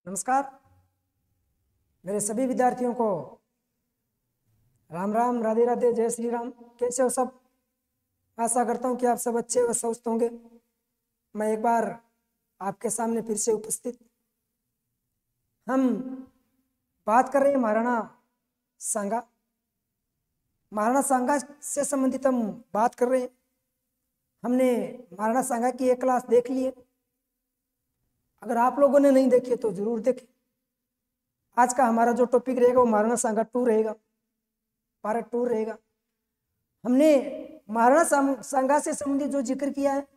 नमस्कार मेरे सभी विद्यार्थियों को राम राम, राधे राधे, जय श्री राम। कैसे हो सब? आशा करता हूँ कि आप सब अच्छे व स्वस्थ होंगे। मैं एक बार आपके सामने फिर से उपस्थित। हम बात कर रहे हैं महाराणा सांगा। महाराणा सांगा से संबंधित हम बात कर रहे हैं। हमने महाराणा सांगा की एक क्लास देख ली है। अगर आप लोगों ने नहीं देखी तो जरूर देखें। आज का हमारा जो टॉपिक रहेगा वो महाराणा सांगा 2 रहेगा, पार्ट 2 रहेगा। हमने महाराणा सांगा से संबंधित जो जिक्र किया है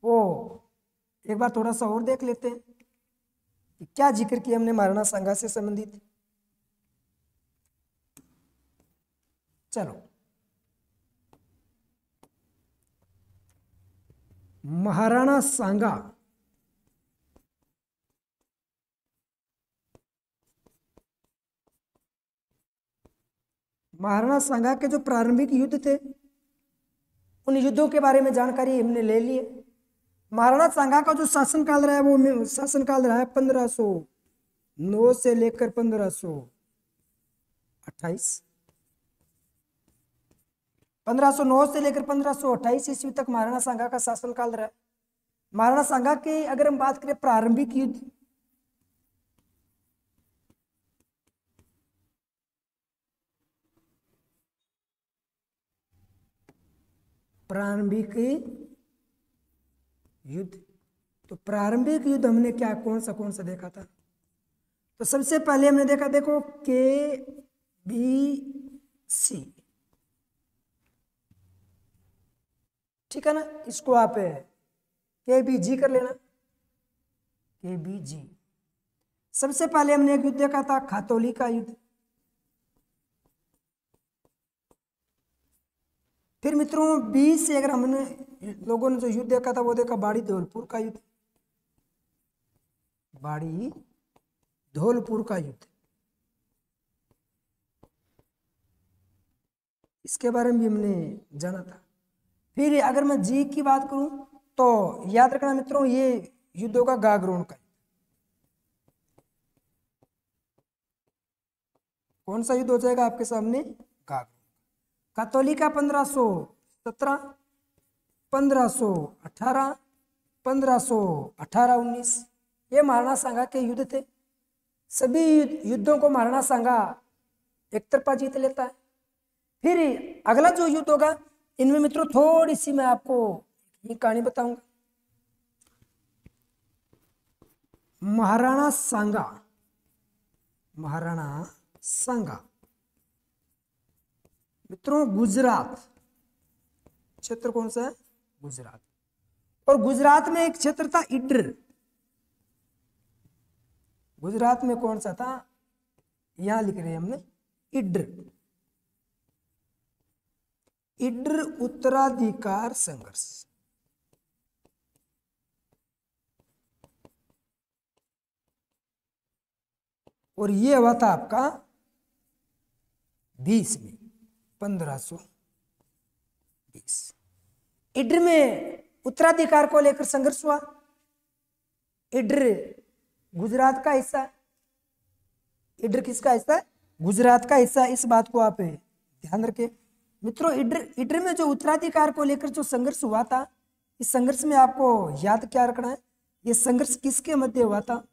वो एक बार थोड़ा सा और देख लेते हैं कि क्या जिक्र किया हमने महाराणा सांगा से संबंधित। चलो, महाराणा सांगा महाराणा सांगा के जो प्रारंभिक युद्ध थे उन युद्धों के बारे में जानकारी हमने ले ली है। महाराणा सांगा का जो शासनकाल रहा है वो शासनकाल रहा है 1509 से लेकर 1528। 1509 से लेकर 1528 ईस्वी तक महाराणा सांगा का शासनकाल रहा है। महाराणा सांगा की अगर हम बात करें प्रारंभिक युद्ध, प्रारंभिक युद्ध, तो प्रारंभिक युद्ध हमने क्या कौन सा देखा था? तो सबसे पहले हमने देखा, देखो KBC, ठीक है ना। इसको आप KBG कर लेना, KBG। सबसे पहले हमने एक युद्ध देखा था खातौली का युद्ध। फिर मित्रों 20 से अगर हमने लोगों ने जो युद्ध देखा था वो देखा बाड़ी धौलपुर का युद्ध, बाड़ी धौलपुर का युद्ध। इसके बारे में भी हमने जाना था। फिर अगर मैं जी की बात करूं तो याद रखना मित्रों, ये युद्धों का गागरोन का, कौन सा युद्ध हो जाएगा आपके सामने? गागरोन। खातौली का 1517, 1518, 1518-19 ये महाराणा सांगा के युद्ध थे। सभी युद्धों को महाराणा सांगा एक तरफा जीत लेता है। फिर अगला जो युद्ध होगा इनमें मित्रों थोड़ी सी मैं आपको ये कहानी बताऊंगा। महाराणा सांगा, महाराणा सांगा मित्रों गुजरात क्षेत्र, कौन सा है? गुजरात। और गुजरात में एक क्षेत्र था इड्र। गुजरात में कौन सा था? यहां लिख रहे हैं हमने इड्र। इड्र उत्तराधिकार संघर्ष। और ये हुआ था आपका 20 में, 1520। इड्र में उत्तराधिकार को लेकर संघर्ष हुआ। इड्र गुजरात का हिस्सा, इड्र किसका हिस्सा? गुजरात का हिस्सा। इस बात को आप ध्यान रखें मित्रों। इड्र में जो उत्तराधिकार को लेकर जो संघर्ष हुआ था, इस संघर्ष में आपको याद क्या रखना है? ये संघर्ष किसके मध्य हुआ था?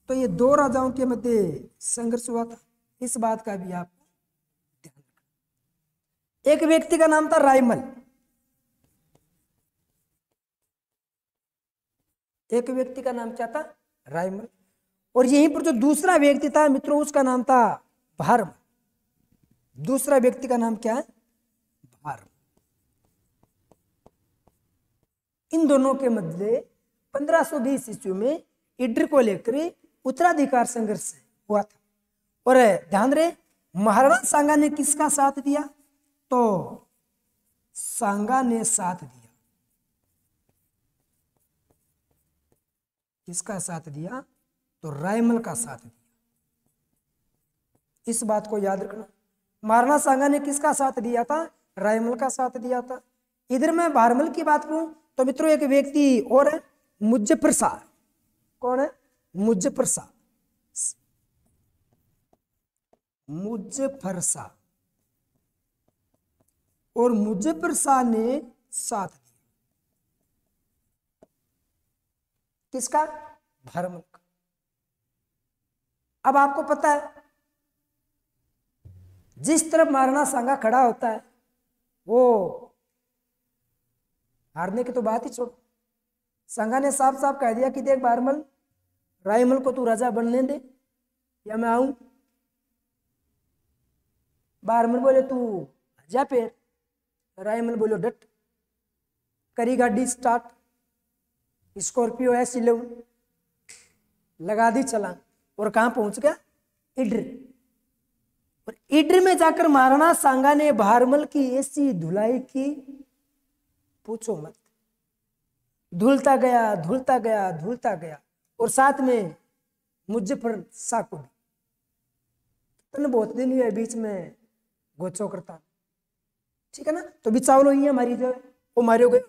तो ये 2 राजाओं के मध्य संघर्ष हुआ था। इस बात का भी आप ध्यान रखना। एक व्यक्ति का नाम था रायमल, एक व्यक्ति का नाम क्या था? रायमल। और यहीं पर जो दूसरा व्यक्ति था मित्रों उसका नाम था भारम। दूसरा व्यक्ति का नाम क्या है? भारम। इन दोनों के मध्य 1520 ईस्वी में इड्र को लेकर उत्तराधिकार संघर्ष हुआ था। और ध्यान रहे महाराणा सांगा ने किसका साथ दिया? तो सांगा ने साथ दिया, किसका साथ दिया? तो रायमल का साथ दिया। इस बात को याद रखना। महाराणा सांगा ने किसका साथ दिया था? रायमल का साथ दिया था। इधर मैं भारमल की बात करूं तो मित्रों एक व्यक्ति और है मुजफ्फर शाह। कौन है? मुजफ्फर शाह, मुजफ्फर शाह। और मुजफ्फर शाह ने साथ दिया किसका? भारमल का। अब आपको पता है जिस तरफ महाराणा सांगा खड़ा होता है वो हारने की तो बात ही छोड़। सांगा ने साफ साफ कह दिया कि देख भारमल, रायमल को तू राजा बनने दे या मैं आऊं। भारमल बोले तू जा पेर, रायमल बोलो डट। करी गाड़ी स्टार्ट, स्कॉर्पियो है सिलेव, लगा दी चलान और कहां पहुंच गया? इड्र। और इड्र में जाकर महाराणा सांगा ने भारमल की ऐसी धुलाई की पूछो मत। धुलता गया धुलता गया धुलता गया, और साथ में मुजफ्फर शाह को भी। तो बहुत दिन हुए बीच में गोचो करता, ठीक है ना। तो बिचावलो ही हमारी जो वो मारे गए।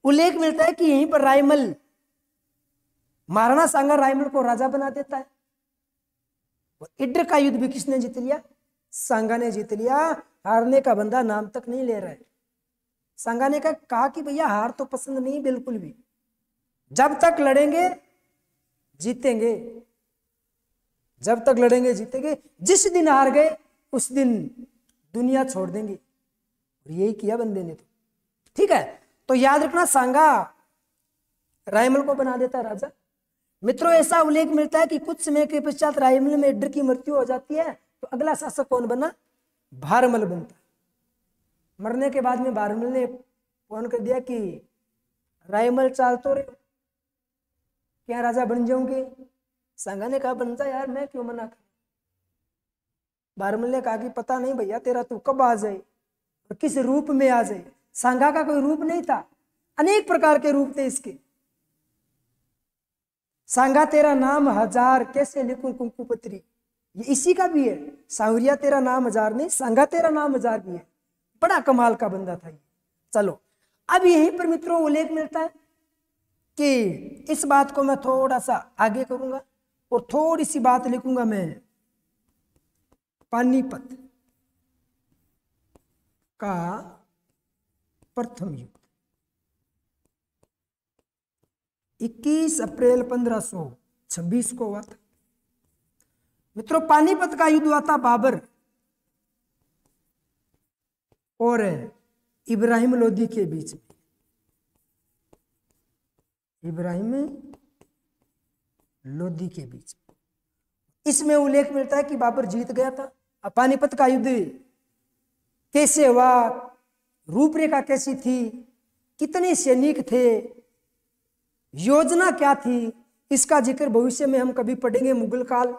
उल्लेख मिलता है कि यहीं पर रायमल, महाराणा सांगा रायमल को राजा बना देता है। इड्र का युद्ध भी किसने जीत लिया? सांगा ने जीत लिया। हारने का बंदा नाम तक नहीं ले रहा है। सांगा ने कहा कि भैया हार तो पसंद नहीं बिल्कुल भी, जब तक लड़ेंगे जीतेंगे, जब तक लड़ेंगे जीतेंगे, जिस दिन हार गए उस दिन दुनिया छोड़ देंगे। और यही किया बंदे ने। तो ठीक है, तो याद रखना सांगा रायमल को बना देता राजा। मित्रों ऐसा उल्लेख मिलता है कि कुछ समय के पश्चात रायमल में इड्र की मृत्यु हो जाती है, तो अगला शासक कौन बना? भारमल बनता। मरने के बाद में भारमल ने फोन कर दिया कि रायमल चाल तो रहे, क्या राजा बन जाऊंगे? सांगा ने कहा बन जा यार, मैं क्यों मना कर। भारमल ने कहा कि पता नहीं भैया तेरा तू कब आ जाए और किस रूप में आ जाए। सांगा का कोई रूप नहीं था, अनेक प्रकार के रूप थे इसके। सांगा तेरा नाम हजार कैसे लिखूं कुंकुपत्री, ये इसी का भी है। सांवरिया तेरा नाम हजार नहीं, सांगा तेरा नाम हजार भी है। बड़ा कमाल का बंदा था ये। चलो अब यहीं पर मित्रों उल्लेख मिलता है कि इस बात को मैं थोड़ा सा आगे करूंगा और थोड़ी सी बात लिखूंगा मैं पानीपत का प्रथम युद्ध 21 अप्रैल 1526 को हुआ था। मित्रों पानीपत का युद्ध हुआ था बाबर और इब्राहिम लोदी के बीच में। इब्राहिम लोदी के बीच में इसमें उल्लेख मिलता है कि बाबर जीत गया था। अब पानीपत का युद्ध कैसे हुआ, रूपरेखा कैसी थी, कितने सैनिक थे, योजना क्या थी, इसका जिक्र भविष्य में हम कभी पढ़ेंगे। मुगल काल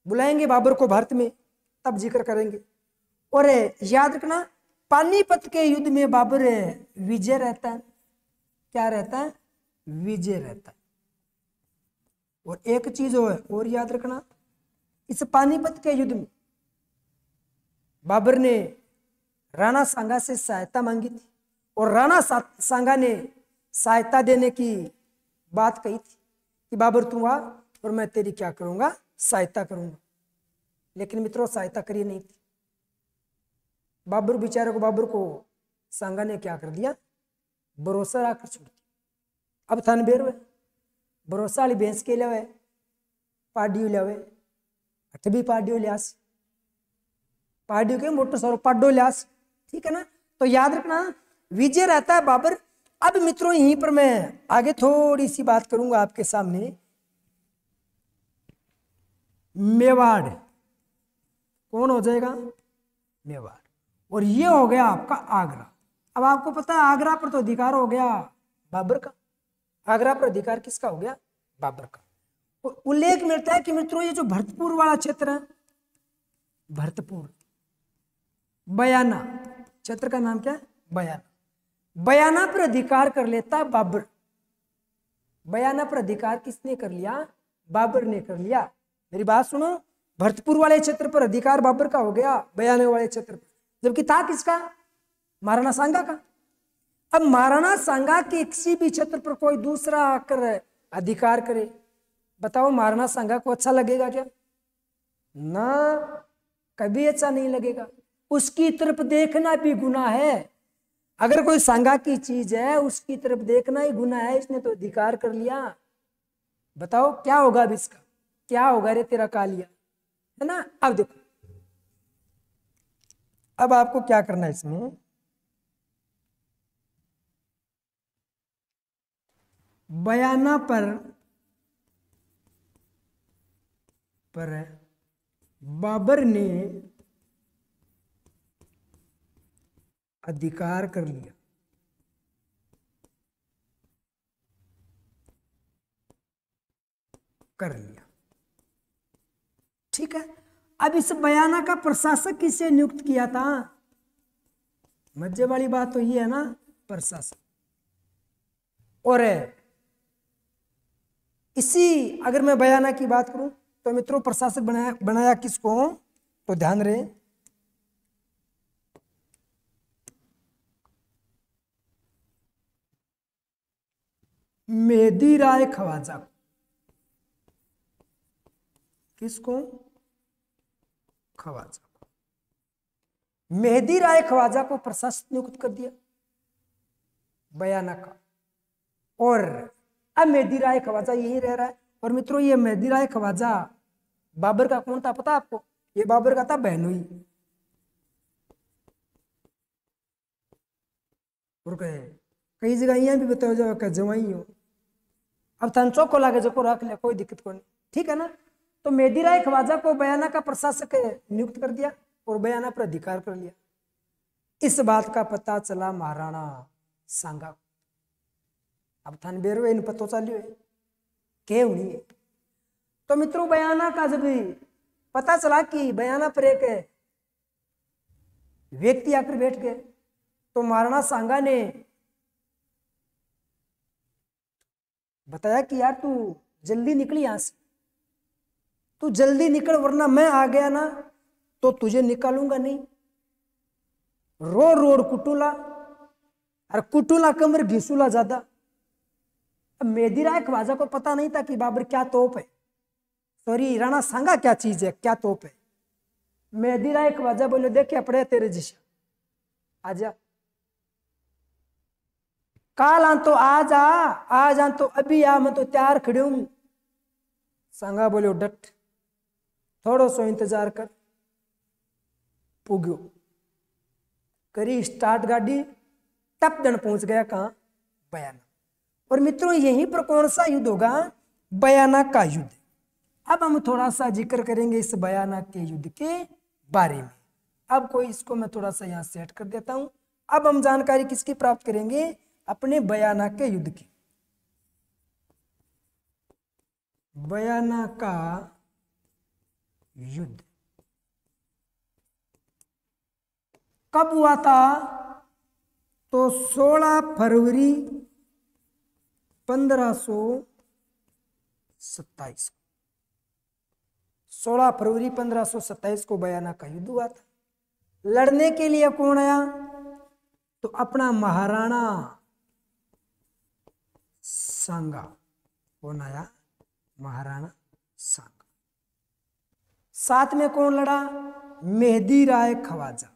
बुलाएंगे बाबर को भारत में, तब जिक्र करेंगे। और याद रखना पानीपत के युद्ध में बाबर विजय रहता है। क्या रहता है? विजय रहता है। और एक चीज और याद रखना, इस पानीपत के युद्ध में बाबर ने राणा सांगा से सहायता मांगी थी और राणा सांगा ने सहायता देने की बात कही थी कि बाबर तू आ और मैं तेरी क्या करूंगा? सहायता करूंगा। लेकिन मित्रों सहायता करी नहीं थी। बाबर बेचारे को, बाबर को सांगा ने क्या कर दिया? भरोसा आकर छोड़ दिया। अब थन बेर भरोसा वाली भैंस के लिए पाडियो लिया, अठ भी पाडियो लियास, पाडियो के मोटर सौर पाडो लियास, ठीक है ना। तो याद रखना विजय रहता है बाबर। अब मित्रों यहीं पर मैं आगे थोड़ी सी बात करूंगा आपके सामने। मेवाड़ कौन हो जाएगा? मेवाड़। और ये हो गया आपका आगरा। अब आपको पता है आगरा पर तो अधिकार हो गया बाबर का। आगरा पर अधिकार किसका हो गया? बाबर का। उल्लेख मिलता है कि मित्रों ये जो भरतपुर वाला क्षेत्र है, भरतपुर बयाना क्षेत्र का नाम क्या है? बयाना। बयाना पर अधिकार कर लेता बाबर। बयाना पर अधिकार किसने कर लिया? बाबर ने कर लिया। मेरी बात सुनो, भरतपुर वाले क्षेत्र पर अधिकार बाबर का हो गया, बयाने वाले क्षेत्र पर, जबकि था किसका? महाराणा सांगा का। अब महाराणा सांगा के किसी भी क्षेत्र पर कोई दूसरा आकर अधिकार करे बताओ महाराणा सांगा को अच्छा लगेगा क्या? ना, कभी अच्छा नहीं लगेगा। उसकी तरफ देखना भी गुनाह है। अगर कोई सांगा की चीज है उसकी तरफ देखना ही गुनाह है। इसने तो अधिकार कर लिया। बताओ क्या होगा अब इसका? क्या होगा रे तेरा कालिया, है ना। अब देखो, अब आपको क्या करना है इसमें, बयाना पर बाबर ने अधिकार कर लिया। कर लिया, ठीक है। अब इस बयाना का प्रशासक किसे नियुक्त किया था? मजे वाली बात तो ये है ना, प्रशासक। और इसी, अगर मैं बयाना की बात करूं तो मित्रों प्रशासक बनाया बनाया किसको, तो ध्यान रहे, मेहदी राय खवाजा। किसको? खवाजा। मेहदी राय खवाजा को प्रशासक नियुक्त कर दिया बयाना का। और अब मेहदी राय खवाजा यही रह रहा है। और मित्रों ये मेहदी राय खवाजा बाबर का कौन था पता आपको? ये बाबर का था बहनोई। और कहे कई जगह यहाँ भी बताओ जाओ क्या जवाई हो। अब तंचो को लागे जो को रख ले, कोई दिक्कत को नहीं, ठीक है ना। तो मेहदी राय खवाजा को बयाना का प्रशासक नियुक्त कर दिया और बयाना पर अधिकार कर लिया। इस बात का पता चला महाराणा सांगा। अब थान बेरवे इन पतो चलियो के हुई है। तो मित्रों बयाना का जब पता चला कि बयाना पर एक व्यक्ति आकर बैठ गए, तो महाराणा सांगा ने बताया कि यार तू जल्दी निकल यहां से, तू जल्दी निकल वरना मैं आ गया ना तो तुझे निकालूंगा नहीं। रोड रोड कुटूला, और कुटूला कमर घिसूला ज्यादा। अब मेहदी राय खवाजा को पता नहीं था कि बाबर क्या तोप है, सॉरी राणा सांगा क्या चीज है, क्या तोप है। मेहदी राय खवाजा बोले देखे अपने तेरे जिशा, आजा काल आ तो आ जा तो अभी आ, मैं तो तैयार खड़े हूं। सांगा बोले डट, थोड़ो सो इंतजार कर। पुग्यो, करी स्टार्ट गाड़ी, टप दन पहुंच गया कहां? बयाना। और मित्रों यहीं पर कौन सा युद्ध होगा? बयाना का युद्ध। अब हम थोड़ा सा जिक्र करेंगे इस बयाना के युद्ध के बारे में। अब कोई इसको मैं थोड़ा सा यहां सेट कर देता हूं। अब हम जानकारी किसकी प्राप्त करेंगे? अपने बयाना के युद्ध की। बयाना का युद्ध कब हुआ था? तो 16 फरवरी 1527, 16 फरवरी 1527 को बयाना का युद्ध हुआ था। लड़ने के लिए कौन आया? तो अपना महाराणा सांगा। कौन आया? महाराणा सांगा। साथ में कौन लड़ा? मेहदी राय खवाजा।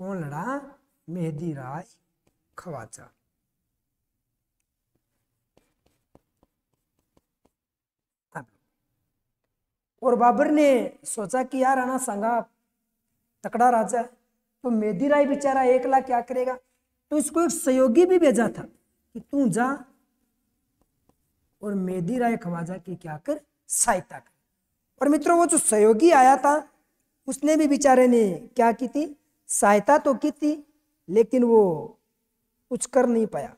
कौन लड़ा? मेहदी राय खवाजा। और बाबर ने सोचा कि यार राणा सांगा तकड़ा राजा है, तो मेहदी राय बेचारा एकला क्या करेगा, तो इसको एक सहयोगी भी भेजा था कि तू जा और मेहदी राय खवाजा की क्या कर, सहायता कर। और मित्रों वो जो सहयोगी आया था उसने भी बेचारे ने क्या की थी, सहायता तो की थी लेकिन वो कुछ कर नहीं पाया।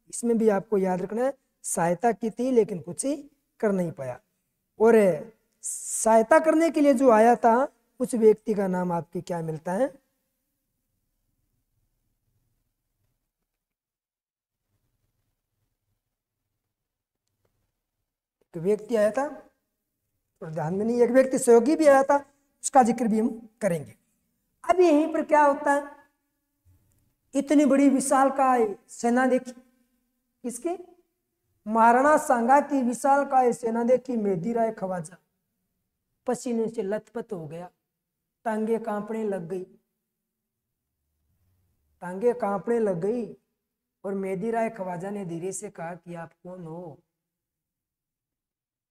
इसमें भी आपको याद रखना है, सहायता की थी लेकिन कुछ ही कर नहीं पाया। और सहायता करने के लिए जो आया था उस व्यक्ति का नाम आपके क्या मिलता है? एक व्यक्ति आया था और ध्यान में नहीं, एक व्यक्ति सहयोगी भी आया था, उसका जिक्र भी हम करेंगे। अब यहीं पर क्या होता है, इतनी बड़ी विशाल का सेना देखी किसकी? महाराणा सांगा की विशाल काय सेना देखी मेहदी राय खवाजा पसीने से लथपथ हो गया, टांगे कांपने लग गई, टांगे कांपने लग गई। और मेहदी राय खवाजा ने धीरे से कहा कि आप कौन हो?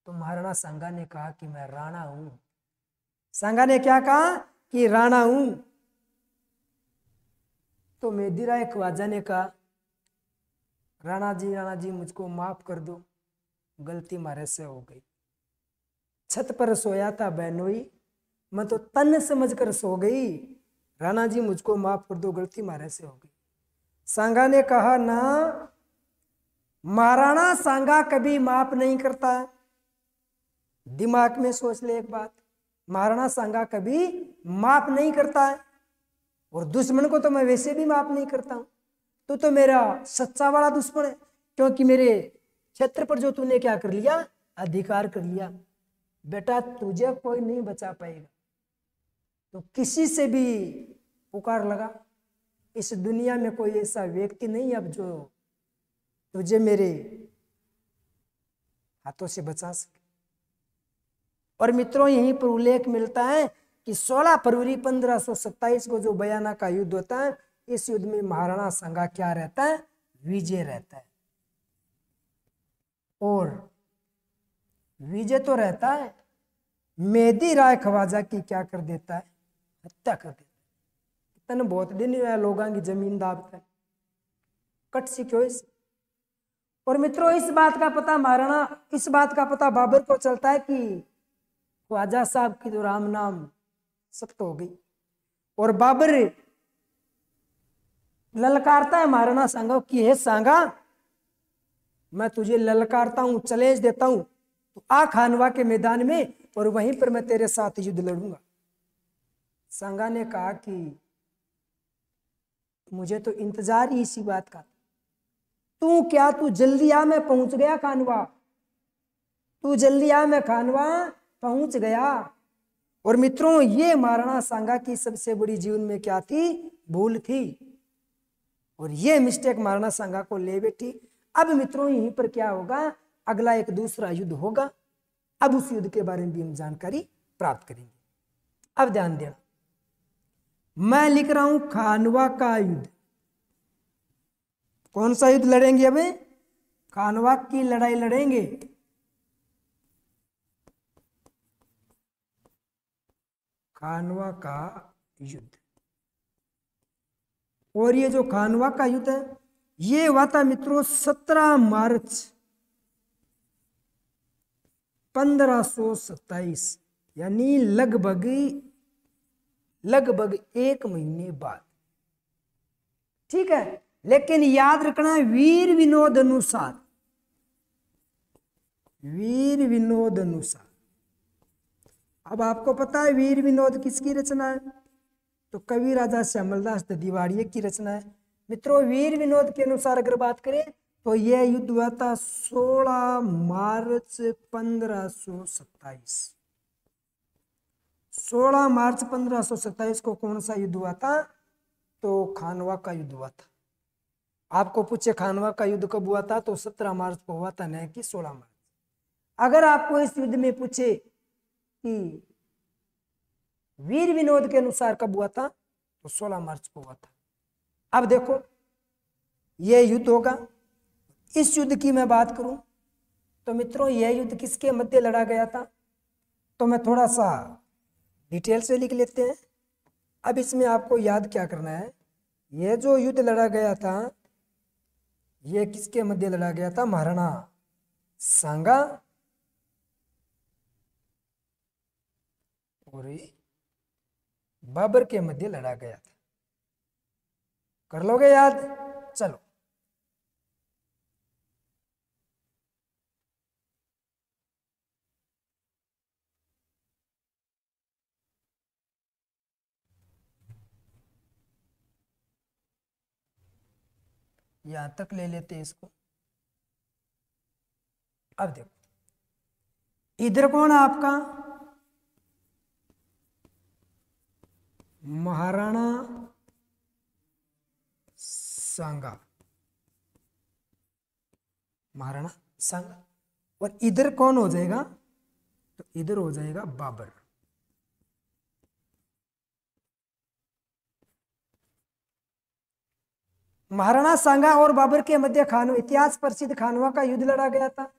तो महाराणा सांगा ने कहा कि मैं राणा हूं। सांगा ने क्या कहा कि राणा हूं। तो मेहदी राय खवाजा ने कहा राणा जी मुझको माफ कर दो, गलती मारे से हो गई। छत पर सोया था बहनोई, मैं तो तन समझकर सो गई। राणा जी मुझको माफ कर दो, गलती मारे से हो गई। सांगा ने कहा ना, महाराणा सांगा कभी माफ नहीं करता। दिमाग में सोच ले एक बात, महाराणा सांगा कभी माफ नहीं करता है। और दुश्मन को तो मैं वैसे भी माफ नहीं करता हूं। तो मेरा सच्चा वाला दुश्मन है, क्योंकि मेरे क्षेत्र पर जो तूने क्या कर लिया, अधिकार कर लिया। बेटा तुझे कोई नहीं बचा पाएगा। तो किसी से भी पुकार लगा, इस दुनिया में कोई ऐसा व्यक्ति नहीं अब जो तुझे मेरे हाथों से बचा सके। और मित्रों यहीं पर उल्लेख मिलता है कि 16 फरवरी 1527 को जो बयाना का युद्ध होता है, इस युद्ध में महाराणा सांगा क्या रहता है, विजय रहता है। और विजय तो रहता है, मेहदी राय खवाजा की क्या कर देता है, हत्या कर देता है। इतने बहुत दिन लोगों की जमीन दाबता है, कट सी क्यों इस। और मित्रों इस बात का पता बाबर को चलता है कि ख्वाजा साहब की जो राम नाम सख्त हो गई। और बाबर ललकारता है महाराणा सांगा की, हे सांगा मैं तुझे ललकारता हूं, चैलेंज देता हूं, तो आ खानवा के मैदान में और वहीं पर मैं तेरे साथ युद्ध लड़ूंगा। सांगा ने कहा कि मुझे तो इंतजार ही इसी बात का, तू जल्दी आ, मैं पहुंच गया खानवा, तू जल्दी आ, मैं खानवा पहुंच गया। और मित्रों ये महाराणा सांगा की सबसे बड़ी जीवन में क्या थी, भूल थी। और ये मिस्टेक महाराणा सांगा को ले बैठी। अब मित्रों यहीं पर क्या होगा, अगला एक दूसरा युद्ध होगा। अब उस युद्ध के बारे में भी हम जानकारी प्राप्त करेंगे। अब ध्यान देना, मैं लिख रहा हूं खानवा का युद्ध। कौन सा युद्ध लड़ेंगे? अब खानवा की लड़ाई लड़ेंगे। खानवा का युद्ध। और ये जो खानवा का युद्ध है, ये हुआ था मित्रों 17 मार्च 1527, यानी लगभग 1 महीने बाद। ठीक है, लेकिन याद रखना वीर विनोद अनुसार, वीर विनोद अनुसार। अब आपको पता है वीर विनोद किसकी रचना है, तो कवि राजा श्यामलदास ददीवाड़िये की रचना है। मित्रों वीर विनोद के अनुसार अगर बात करें तो यह युद्ध हुआ था 16 मार्च 1527। 16 मार्च 1527 को कौन सा युद्ध हुआ था, तो खानवा का युद्ध हुआ था। आपको पूछे खानवा का युद्ध कब हुआ था, तो 17 मार्च को हुआ था, नहीं कि 16 मार्च। अगर आपको इस युद्ध में पूछे कि वीर विनोद के अनुसार कब हुआ था, तो 16 मार्च को हुआ था। अब देखो यह युद्ध होगा। इस युद्ध की मैं बात करूं तो मित्रों यह युद्ध किसके मध्य लड़ा गया था, तो मैं थोड़ा सा डिटेल से लिख लेते हैं। अब इसमें आपको याद क्या करना है, यह जो युद्ध लड़ा गया था यह किसके मध्य लड़ा गया था, महाराणा सांगा और बाबर के मध्य लड़ा गया था। कर लोगे याद? चलो यहां तक ले लेते हैं इसको। अब देखो इधर कौन है आपका, महाराणा सांगा, महाराणा सांगा। और इधर कौन हो जाएगा, तो इधर हो जाएगा बाबर। महाराणा सांगा और बाबर के मध्य इतिहास प्रसिद्ध खानवा का युद्ध लड़ा गया था।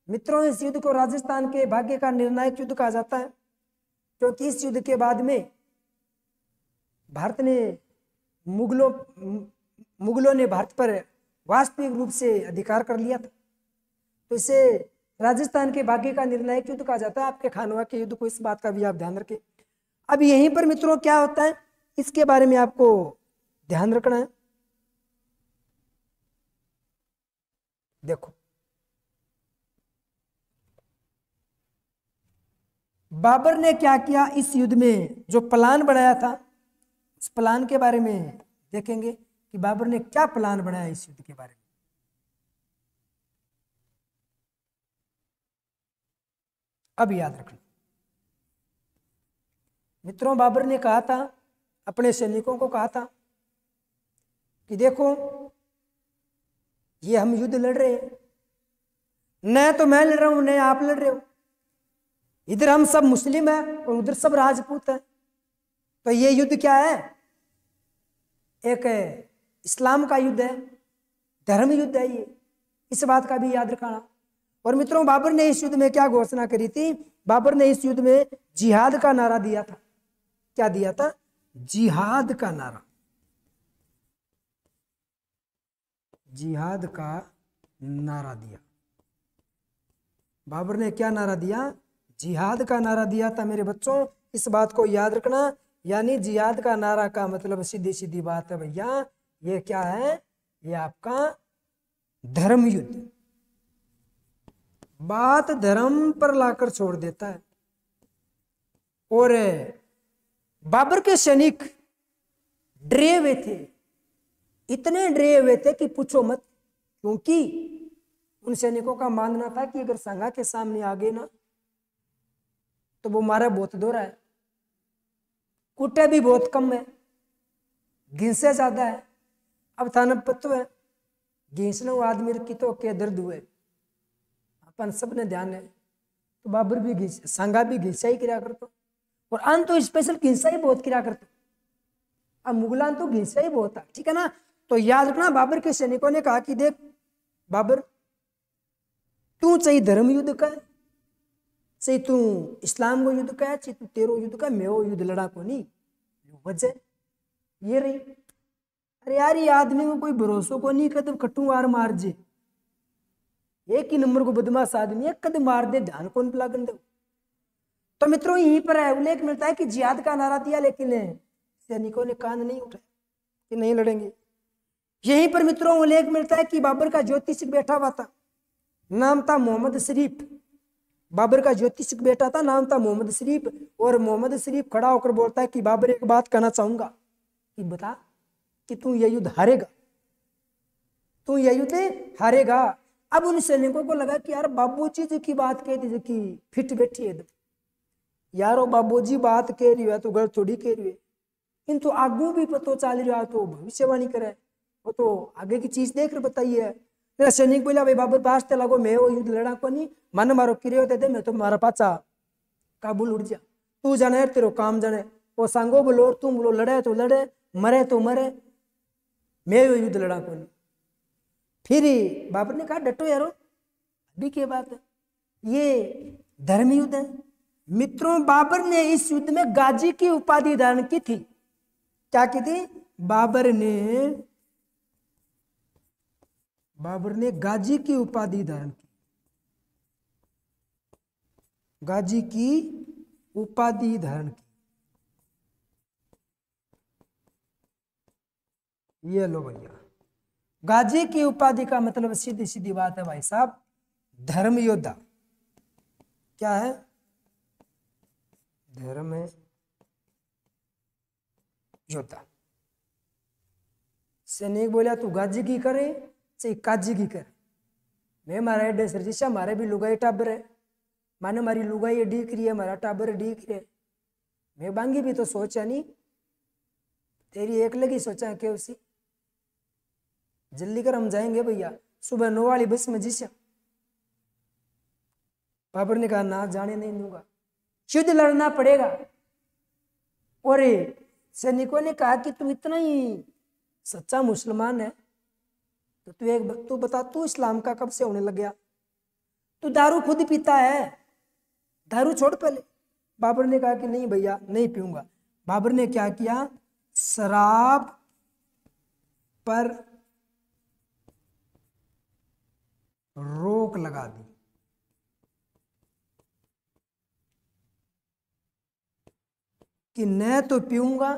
मित्रों, इस युद्ध को राजस्थान के भाग्य का निर्णायक युद्ध कहा जाता है, क्योंकि इस युद्ध के बाद में भारत ने मुगलों ने भारत पर वास्तविक रूप से अधिकार कर लिया था। तो इसे राजस्थान के भाग्य का निर्णायक युद्ध कहा जाता है, आपके खानवा के युद्ध को। इस बात का भी आप ध्यान रखें। अब यहीं पर मित्रों क्या होता है, इसके बारे में आपको ध्यान रखना है। देखो, बाबर ने क्या किया इस युद्ध में, जो प्लान बनाया था, उस प्लान के बारे में देखेंगे कि बाबर ने क्या प्लान बनाया इस युद्ध के बारे में। अब याद रखना मित्रों, बाबर ने कहा था, अपने सैनिकों को कहा था कि देखो, ये हम युद्ध लड़ रहे हैं, न तो मैं लड़ रहा हूं न आप लड़ रहे हो। इधर हम सब मुस्लिम हैं और उधर सब राजपूत हैं। तो ये युद्ध क्या है, एक इस्लाम का युद्ध है, धर्म युद्ध है ये। इस बात का भी याद रखना। और मित्रों, बाबर ने इस युद्ध में क्या घोषणा करी थी, बाबर ने इस युद्ध में जिहाद का नारा दिया था। क्या दिया था, जिहाद का नारा। जिहाद का नारा दिया बाबर ने। क्या नारा दिया, जिहाद का नारा दिया था मेरे बच्चों। इस बात को याद रखना। यानी जिहाद का नारा का मतलब सीधी सीधी बात है भैया, ये क्या है, ये आपका धर्म युद्ध। बात धर्म पर लाकर छोड़ देता है। और बाबर के सैनिक डरे हुए थे, इतने डरे हुए थे कि पूछो मत। क्योंकि उन सैनिकों का मानना था कि अगर सांगा के सामने आ गए ना, तो वो मारा बहुत दोहरा है, कुटे भी बहुत कम है, घिंसे ज्यादा है। अब थाना पत्तो है, घिंसने आदमी की तो क्या दर्द हुए, अपन सबने ध्यान है। तो बाबर भी सांगा भी घिंसा ही किया करतो, और अन तो स्पेशल घिंसा ही बहुत किया करतो। अब मुगलान तो घिंसा ही बहुत था, ठीक है ना। तो याद रखना, बाबर के सैनिकों ने कहा कि देख बाबर, तू चाहिए धर्म युद्ध का, चाहे तू इस्लाम को युद्ध का, चाहे तू तेरो युद्ध का, मैं वो युद्ध लड़ा को नहीं। वजह ये रही, अरे यार ये आदमी को कोई भरोसा को नहीं, कदम कटू वार मार जे, एक ही नंबर को बदमाश आदमी है, कदम मार दे, ध्यान कौन लागन दे। तो मित्रों, यहीं पर है उल्लेख मिलता है कि जिहाद का नारा दिया, लेकिन सैनिकों ने कान नहीं उठाया कि नहीं लड़ेंगे। यहीं पर मित्रों उल्लेख मिलता है कि बाबर का ज्योतिषिक बैठा हुआ था, नाम था मोहम्मद शरीफ। बाबर का ज्योतिषिक बेटा था, नाम था मोहम्मद शरीफ। और मोहम्मद शरीफ खड़ा होकर बोलता है कि बाबर, एक बात कहना चाहूंगा कि बता कि तू यह युद्ध हारेगा, तू यह युद्ध हारेगा। अब उन सैनिकों को लगा कि यार बाबूजी जी की बात कह दी कि फिट बैठी है यारो, बाबूजी बात कह रही है तो गलत थोड़ी कह रही है, किंतु आगू भी पतो चल रहा तो भविष्यवाणी करे, वो तो आगे की चीज देख कर बताइए। मेरा सैनिक बोला, भाई बाबर पास लगो, मैं वो युद्ध लड़ा को नहीं, मन मारो किरे होते थे, मैं तो मारा पाचा काबुल उड़ जा, तू जाने तेरो काम जाने, वो सांगो बोलो तुम बोलो, लड़े तो लड़े, मरे तो मरे, मैं वो युद्ध लड़ा को नहीं। फिर बाबर ने कहा डटो यारो, अभी क्या बात है, ये धर्म युद्ध है। मित्रों, बाबर ने इस युद्ध में गाजी की उपाधि धारण की थी। क्या की थी, बाबर ने गाजी की उपाधि धारण की, गाजी की उपाधि धारण की। ये लो भैया, गाजी की उपाधि का मतलब सीधी सीधी बात है भाई साहब, धर्म योद्धा। क्या है, धर्म योद्धा। सैनिक बोला तू गाजी की करे चाहे काजी की करे, मैं मारा एडे सरजिशा, मारे भी लुगाई टाबर है, माने मारी लुगाई डीक रही है, मारा टाबर डीक रही है, मैं बांगी भी तो सोचा नहीं, तेरी एक लगी सोचा के उसी जल्दी कर हम जाएंगे भैया, सुबह 9 वाली बस में जिसा बाबर ने कहा ना जाने नहीं दूंगा, युद्ध लड़ना पड़ेगा। और सैनिकों ने कहा कि तू इतना ही सच्चा मुसलमान है तो तू बता, तू इस्लाम का कब से होने लग गया? तू दारू खुद पीता है, दारू छोड़ पहले। बाबर ने कहा कि नहीं भैया नहीं पीऊंगा। बाबर ने क्या किया, शराब पर रोक लगा दी। कि न तो पीऊंगा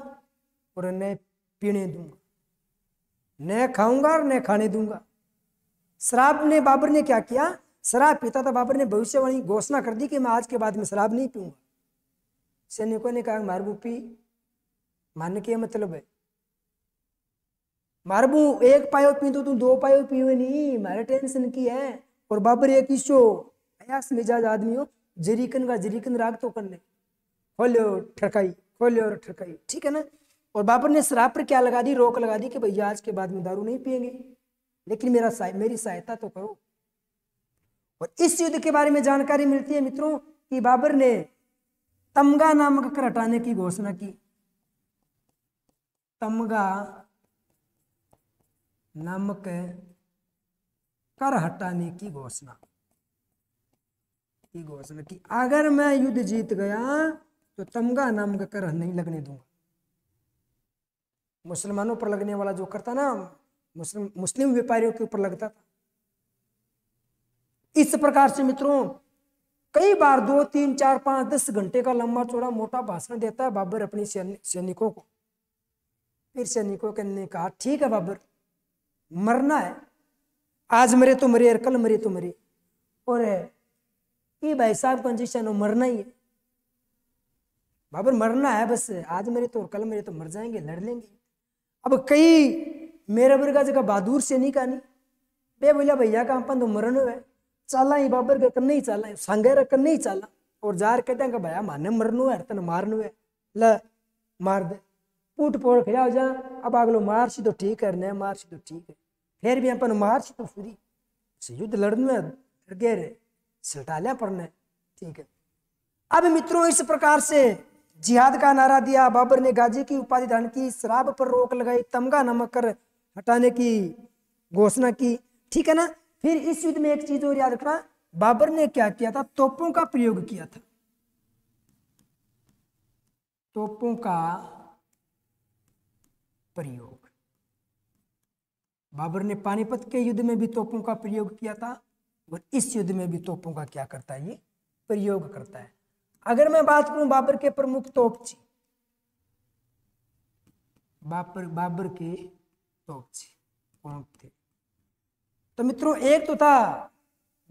और न पीने दूंगा, न खाऊंगा और न खाने दूंगा। शराब ने, बाबर ने क्या किया, शराब पीता था, बाबर ने भविष्यवाणी घोषणा कर दी कि मैं आज के बाद में शराब नहीं पीऊंगा। सैनिकों ने कहा मारबू पी, मानने के मतलब है मारबू एक पायो पी तो तू दो पायो पीवे नहीं, मारे टेंशन की है। और बाबर एक ईशो अयास मिजाज आदमी हो, जरीकन का जरीकन राग तो करने, खोलो ठरकाई, खोलो और ठरकाई, ठीक है ना। और बाबर ने शराब पर क्या लगा दी, रोक लगा दी कि भैया आज के बाद में दारू नहीं पिएंगे, लेकिन मेरी सहायता तो करो। और इस युद्ध के बारे में जानकारी मिलती है मित्रों कि बाबर ने तमगा नामक कर हटाने की घोषणा की। तमगा नामक कर हटाने की घोषणा की। अगर मैं युद्ध जीत गया तो तमगा नामक कर नहीं लगने दूंगा। मुसलमानों पर लगने वाला जो करता ना, मुस्लिम व्यापारियों के ऊपर लगता था। इस प्रकार से मित्रों कई बार 2, 3, 4, 5, 10 घंटे का लंबा चौड़ा मोटा भाषण देता है बाबर अपने सैनिकों को। फिर सैनिकों ने कहा ठीक है बाबर, मरना है, आज मरे तो मरे और कल मरे तो मरे, और ये भाई साहब कंडीशन मरना ही है बाबर, मरना है बस, आज मरे तो कल मरे तो मर जाएंगे, लड़ लेंगे। अब कई मेरे वर्गा जगह बहादुर सैनिक आनी बे बोलिया भैया का अपन तो मरण है, चाला ही बाबर के करने ही चाला, सांगे करने ही चाला। और जार कहते हैं भैया माने मरनु है तन मारनु है, ल मार दे, पूट पोड़ खड़ा हो जा। अब अगलो मार सी तो ठीक है, न मार सी तो ठीक है, फिर भी अपन मार सी तो फ्री, युद्ध लड़ने में डर रे सल्टा लिया पड़ना, ठीक है। अब मित्रों इस प्रकार से जिहाद का नारा दिया, बाबर ने गाजी की उपाधि धारण की, शराब पर रोक लगाई, तमगा नमक कर हटाने की घोषणा की, ठीक है ना। फिर इस युद्ध में एक चीज और याद रखना, बाबर ने क्या किया था, तोपों का प्रयोग किया था। तोपों का प्रयोग, बाबर ने पानीपत के युद्ध में भी तोपों का प्रयोग किया था और इस युद्ध में भी तोपों का क्या करता है, ये प्रयोग करता है। अगर मैं बात करूं बाबर के प्रमुख तोपची, बाबर के तोपची कौन थे, तो मित्रों एक तो था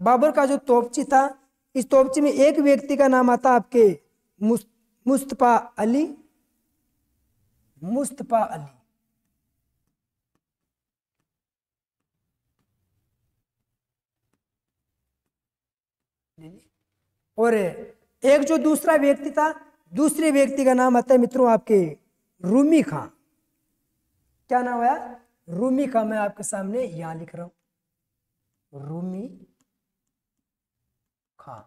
बाबर का जो तोपची था, इस तोपची में एक व्यक्ति का नाम आता आपके मुस्तफा अली। मुस्तफा अली, और एक जो दूसरा व्यक्ति था, दूसरे व्यक्ति का नाम आता है मित्रों आपके रूमी खां। क्या नाम है, रूमी खां, मैं आपके सामने यहां लिख रहा हूं, रूमी खां।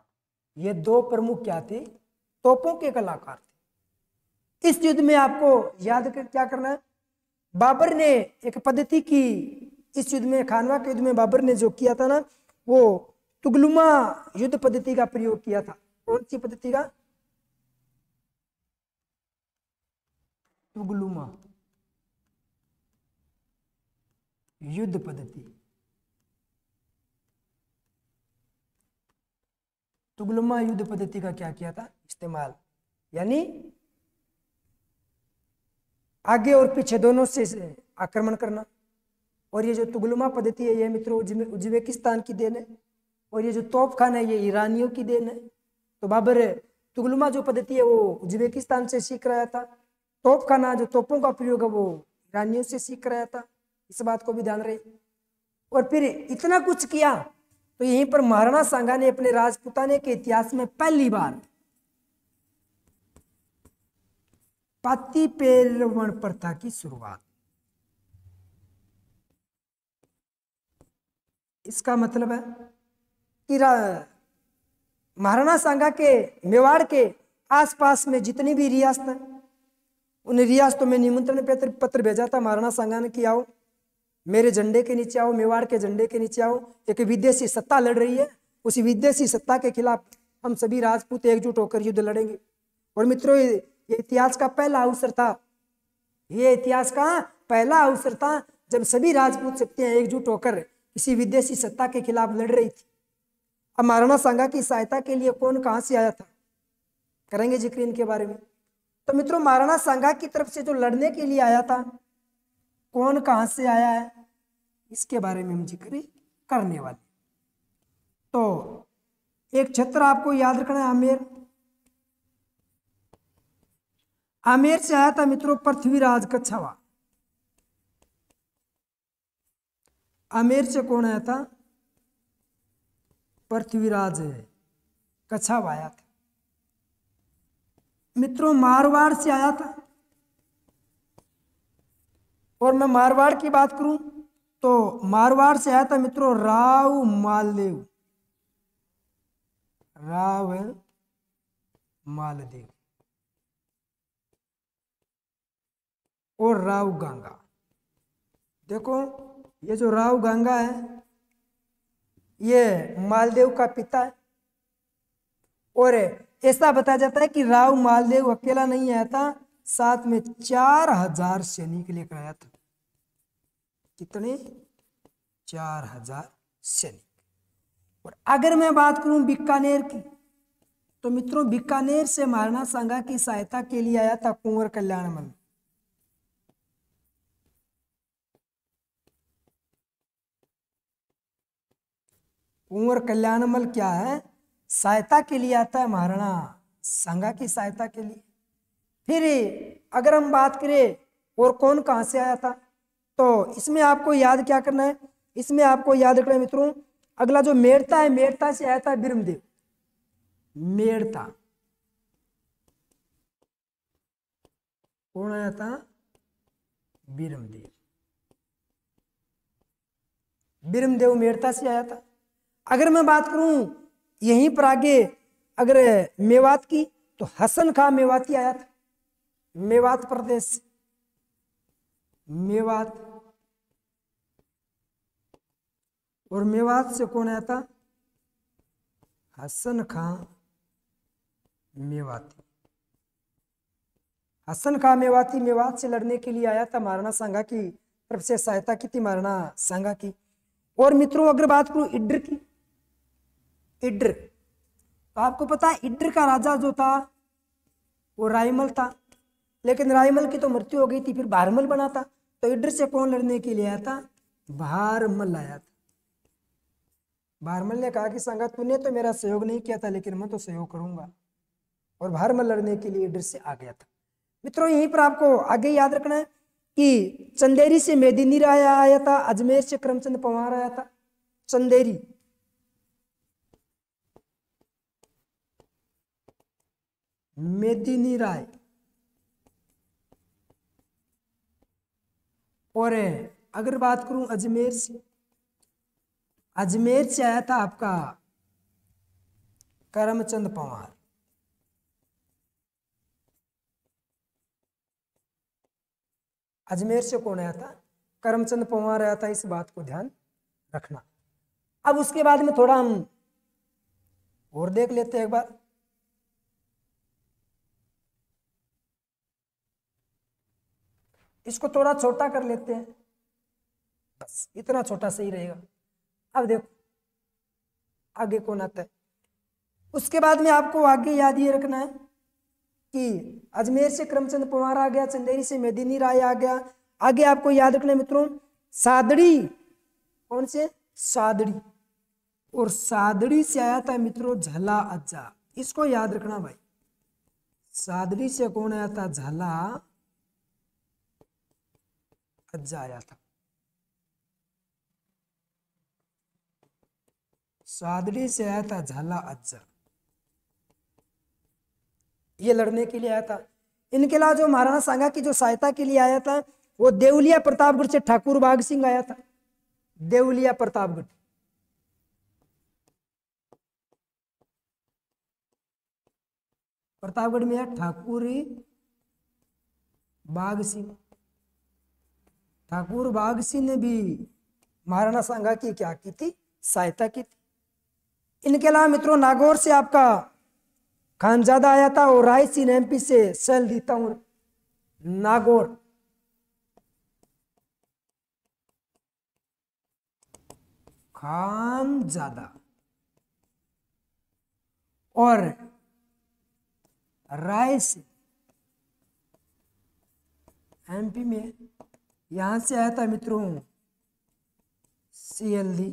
ये दो प्रमुख क्या थे, तोपों के कलाकार थे। इस युद्ध में आपको याद कर क्या करना है, बाबर ने एक पद्धति की इस युद्ध में, खानवा के युद्ध में बाबर ने जो किया था ना, वो तुगलुमा युद्ध पद्धति का प्रयोग किया था। कौन सी पद्धति का, तुगलुमा युद्ध पद्धति। तुगलुमा युद्ध पद्धति का क्या किया था, इस्तेमाल, यानी आगे और पीछे दोनों से आक्रमण करना। और ये जो तुगलुमा पद्धति है ये मित्रों उज्बेकिस्तान की देन है, और ये जो तोपखाना है ये ईरानियों की देन है। तो बाबर तुगलुमा जो पद्धति है वो उज्बेकिस्तान से सीख रहा था, तोपखाना जो तोपों का प्रयोग है वो ईरानियों से सीख रहा था, इस बात को भी ध्यान रहे। और फिर इतना कुछ किया तो यहीं पर महाराणा सांगा ने अपने राजपूताने के इतिहास में पहली बार पाती पेरवण प्रथा की शुरुआत। इसका मतलब है कि महाराणा सांगा के मेवाड़ के आसपास में जितनी भी रियासत हैं, उन रियासतों में निमंत्रण पत्र भेजा था महाराणा सांगा ने कि आओ मेरे झंडे के नीचे आओ, मेवाड़ के झंडे के नीचे आओ, एक विदेशी सत्ता लड़ रही है, उसी विदेशी सत्ता के खिलाफ हम सभी राजपूत एकजुट होकर युद्ध लड़ेंगे। और मित्रों ये इतिहास का पहला अवसर था, ये इतिहास का पहला अवसर था जब सभी राजपूत शक्तियां एकजुट होकर किसी विदेशी सत्ता के खिलाफ लड़ रही थी। अब महाराणा सांगा की सहायता के लिए कौन कहां से आया था, करेंगे जिक्र इनके बारे में। तो मित्रों महाराणा सांगा की तरफ से जो लड़ने के लिए आया था, कौन कहां से आया है, इसके बारे में हम जिक्र करने वाले। तो एक क्षेत्र आपको याद रखना है, आमेर। आमेर से आया था मित्रों पृथ्वीराज कच्छावा। आमेर से कौन आया था, पृथ्वीराज कच्छावा आया था। मित्रों मारवाड़ से आया था, और मैं मारवाड़ की बात करूं तो मारवाड़ से आया था मित्रों राव मालदेव, राव मालदेव और राव गंगा। देखो ये जो राव गंगा है ये मालदेव का पिता है, और ऐसा बताया जाता है कि राव मालदेव अकेला नहीं आया था, साथ में 4000 सैनिक लेकर आया था। कितने, 4000 सैनिक। और अगर मैं बात करूं बीकानेर की, तो मित्रों बीकानेर से महाराणा सांगा की सहायता के लिए आया था कुंवर कल्याणमल। कुंवर कल्याणमल क्या है, सहायता के लिए आता है महाराणा सांगा की सहायता के लिए। फिर अगर हम बात करें और कौन कहां से आया था, तो इसमें आपको याद क्या करना है, इसमें आपको याद रखना है मित्रों, अगला जो मेड़ता है, मेड़ता से आया था बिरमदेव। मेड़ता कौन आया था, बिरमदेव। बिरमदेव मेड़ता से आया था। अगर मैं बात करूं यहीं पर आगे अगर मेवात की, तो हसन खां मेवाती आया था, मेवात प्रदेश, मेवात। और मेवात से कौन आया था, हसन खां मेवाती। हसन खां मेवाती मेवात से लड़ने के लिए आया था, महाराणा सांगा की तरफ से सहायता की थी महाराणा सांगा की। और मित्रों अगर बात करूं इड्र की, इड्र, तो आपको पता है इड्र का राजा जो था वो रायमल था, लेकिन रायमल की तो मृत्यु हो गई थी, फिर भारमल बना था। तो इड्र से कौन लड़ने के लिए आया था, भारमल आया था। भारमल ने कहा कि सांगा तूने तो मेरा सहयोग नहीं किया था, लेकिन मैं तो सहयोग करूंगा, और भारमल लड़ने के लिए इड्र से आ गया था। मित्रों यहीं पर आपको आगे याद रखना है कि चंदेरी से मेदिनी राय आया था, अजमेर से करमचंद पवार आया था। चंदेरी, मेदिनी राय, और अगर बात करूं अजमेर से, अजमेर से आया था आपका करमचंद पवार। अजमेर से कौन आया था, करमचंद पवार आया था, इस बात को ध्यान रखना। अब उसके बाद में थोड़ा हम और देख लेते हैं एक बार। इसको थोड़ा छोटा कर लेते हैं, बस इतना छोटा सही रहेगा। अब देखो आगे कौन आता है। उसके बाद में आपको आगे याद ये रखना है कि अजमेर से करमचंद पवार आ गया, चंदेरी से मेदिनी राय आ गया। आगे आपको याद रखना है मित्रों सादड़ी, कौन से, सादड़ी, और सादड़ी से आया था मित्रों झाला अज्जा। इसको याद रखना भाई, सादड़ी से कौन आया था, झाला अज्जा आया था। सादड़ी से आया था झाला अज्जा, ये लड़ने के लिए आया था। इनके अलावा जो महाराणा सांगा की जो सहायता के लिए आया था वो देवलिया प्रतापगढ़ से ठाकुर बाग सिंह आया था। देवलिया प्रतापगढ़, प्रतापगढ़ में है ठाकुरी बाघ सिंह। ठाकुर बाघ सिंह ने भी महाराणा सांगा की क्या की थी, सहायता की थी। इनके अलावा मित्रों नागौर से आपका खानजादा आया था और रायसीन एमपी से शैल देता हूं नागौर। खानजादा और रायसीन एमपी में, यहां से आया था मित्रों सीएलडी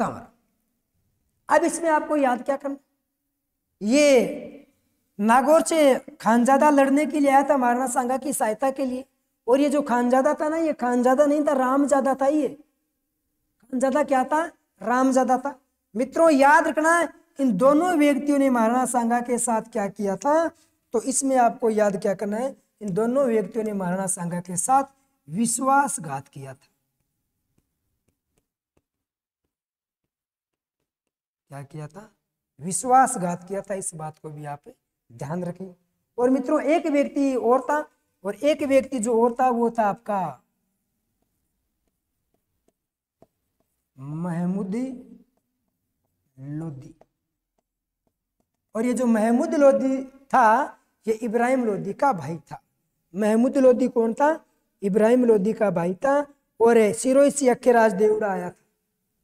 तंवर। अब इसमें आपको याद क्या करना, ये नागौर से खानजादा लड़ने के लिए आया था महाराणा सांगा की सहायता के लिए। और ये जो खानजादा था ना, ये खानजादा नहीं था, रामजादा था। ये खानजादा क्या था, रामजादा था। मित्रों याद रखना, इन दोनों व्यक्तियों ने महाराणा सांगा के साथ क्या किया था, तो इसमें आपको याद क्या करना है, इन दोनों व्यक्तियों ने महाराणा सांगा के साथ विश्वासघात किया था। क्या किया था, विश्वासघात किया था। इस बात को भी आप ध्यान रखें। और मित्रों एक व्यक्ति और था, और एक व्यक्ति जो और था वो था आपका महमूद लोदी। और ये जो महमूद लोदी था, ये इब्राहिम लोदी का भाई था। महमूद लोदी कौन था, इब्राहिम लोदी का भाई था। और सिरोही से अक्खेराज देवड़ा आया था,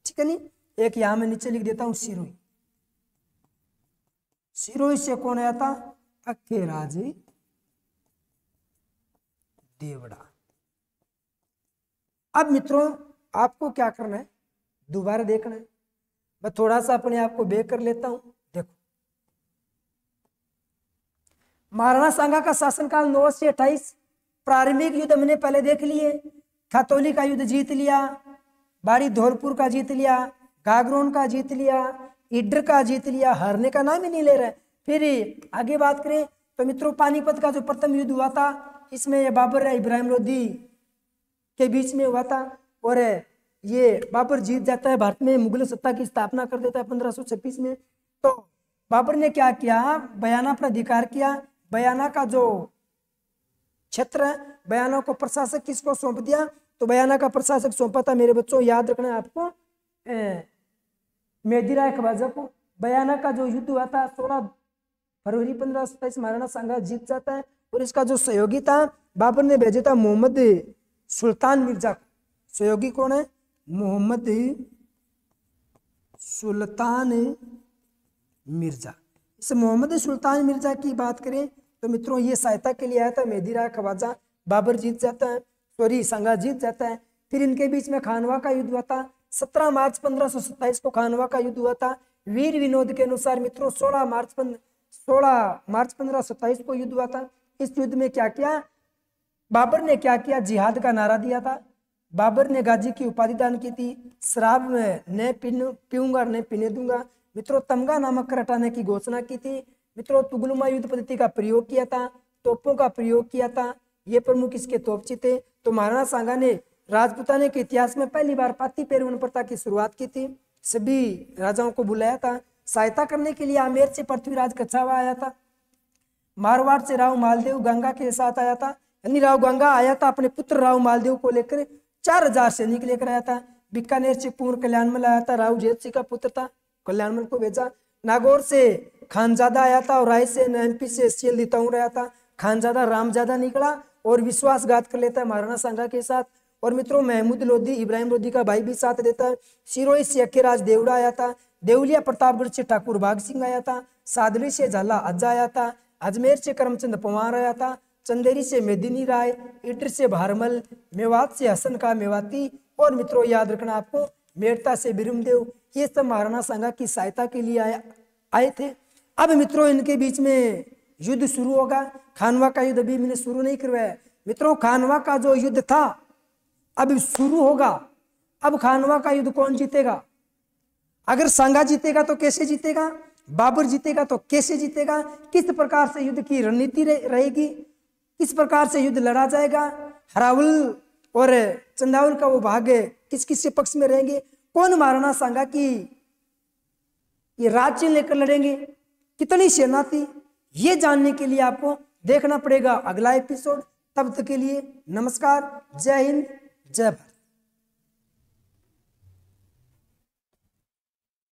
ठीक है नहीं। एक यहां मैं नीचे लिख देता हूं सिरोही। सिरोही से कौन आया था, अक्खेराज देवड़ा। अब मित्रों आपको क्या करना है, दोबारा देखना है। मैं थोड़ा सा अपने आप को बेक कर लेता हूं। देखो महाराणा सांगा का शासनकाल 9 से 28। प्रारंभिक युद्ध हमने पहले देख लिए। खतौली का युद्ध जीत लिया, बाड़ी धौलपुर का जीत लिया, गागरोन का जीत लिया, इडर का जीत लिया, हारने का नाम ही नहीं ले रहे। फिर आगे बात करें तो मित्रों पानीपत का जो प्रथम युद्ध हुआ था, इसमें ये बाबर इब्राहिम लोदी के बीच में हुआ था। और ये बाबर जीत जाता है, भारत में मुगल सत्ता की स्थापना कर देता है 1526 में। तो बाबर ने क्या किया, बयाना पर अधिकार किया। बयाना का जो क्षेत्र है, बयाना को प्रशासक किसको सौंप दिया, तो बयाना का प्रशासक सौंपा था मेरे बच्चों, याद रखना है आपको, मेहदी राय खवाजा को। बयाना का जो युद्ध हुआ था 16 फरवरी 1527 महाराणा सांगा जीत जाता है। और इसका जो सहयोगी था बाबर ने भेजा था मोहम्मद सुल्तान मिर्जा को। सहयोगी कौन है, मोहम्मद सुल्तान मिर्जा। इस मोहम्मद सुल्तान मिर्जा की बात करें तो मित्रों ये सहायता के लिए आया था मेहदी राय खवाजा। बाबर जीत जाता है, सॉरी सांगा जीत जाता है। फिर इनके बीच में खानवा का युद्ध हुआ था 17 मार्च 1527 को। खानवा का युद्ध हुआ था। वीर विनोद के अनुसार मित्रों 16 मार्च 1527 को युद्ध हुआ था। इस युद्ध में क्या किया, बाबर ने क्या किया, जिहाद का नारा दिया था। बाबर ने गाजी की उपाधि दान की थी। शराब में न पीऊंगा और न पीने दूंगा। मित्रों तमगा नामक कर हटाने की घोषणा की थी। मित्रों तुगलमा युद्ध पद्धति का प्रयोग किया था, तोपों का प्रयोग किया था। ये प्रमुख इसके तोपची थे। तो महाराणा सांगा ने राजपूताने के इतिहास में पहली बार पाती पेरवन प्रथा की शुरुआत की थी। सभी राजाओं को बुलाया था सहायता करने के लिए। आमेर से पृथ्वीराज कछावा आया था। मारवाड़ से राव मालदेव गंगा के साथ आया था, यानी राव गंगा आया था अपने पुत्र राव मालदेव को लेकर 4000 सैनिक लेकर आया था। बीकानेर से पूर्ण कल्याणमल आया था, राव जेत सिंह का पुत्र था, कल्याणमल को भेजा। नागौर से खानजादा आया था और रायसेन एमपी से सीएल दिताऊं आया था। खानजादा रामजादा निकला और विश्वासघात कर लेता है महाराणा सांगा के साथ। और मित्रों महमूद लोदी इब्राहिम लोदी का भाई भी साथ देता है। सिरोही से अक्खेराज देवड़ा आया था। देवलिया प्रतापगढ़ से ठाकुर बाघ सिंह आया था। सादली से झाला अज्जा आया था। अजमेर से करमचंद पवार आया था। चंदेरी से मेदिनी राय, इटर से भारमल, मेवात से हसन का मेवाती। और मित्रों याद रखना आपको मेड़ता से बिरुमदेव। ये सब महाराणा सांगा की सहायता के लिए आए थे। अब मित्रों इनके बीच में युद्ध शुरू होगा। खानवा का युद्ध अभी मैंने शुरू नहीं करवाया मित्रों। खानवा का जो युद्ध था अब शुरू होगा। अब खानवा का युद्ध कौन जीतेगा, अगर सांगा जीतेगा तो कैसे जीतेगा, बाबर जीतेगा तो कैसे जीतेगा, किस प्रकार से युद्ध की रणनीति रहेगी, किस प्रकार से युद्ध लड़ा जाएगा, हरावल और चंदावल का वो भाग किस किस के पक्ष में रहेंगे, कौन महाराणा सांगा की ये राज्य लेकर लड़ेंगे, कितनी सेना थी, ये जानने के लिए आपको देखना पड़ेगा अगला एपिसोड। तब तक के लिए नमस्कार, जय हिंद, जय भारत।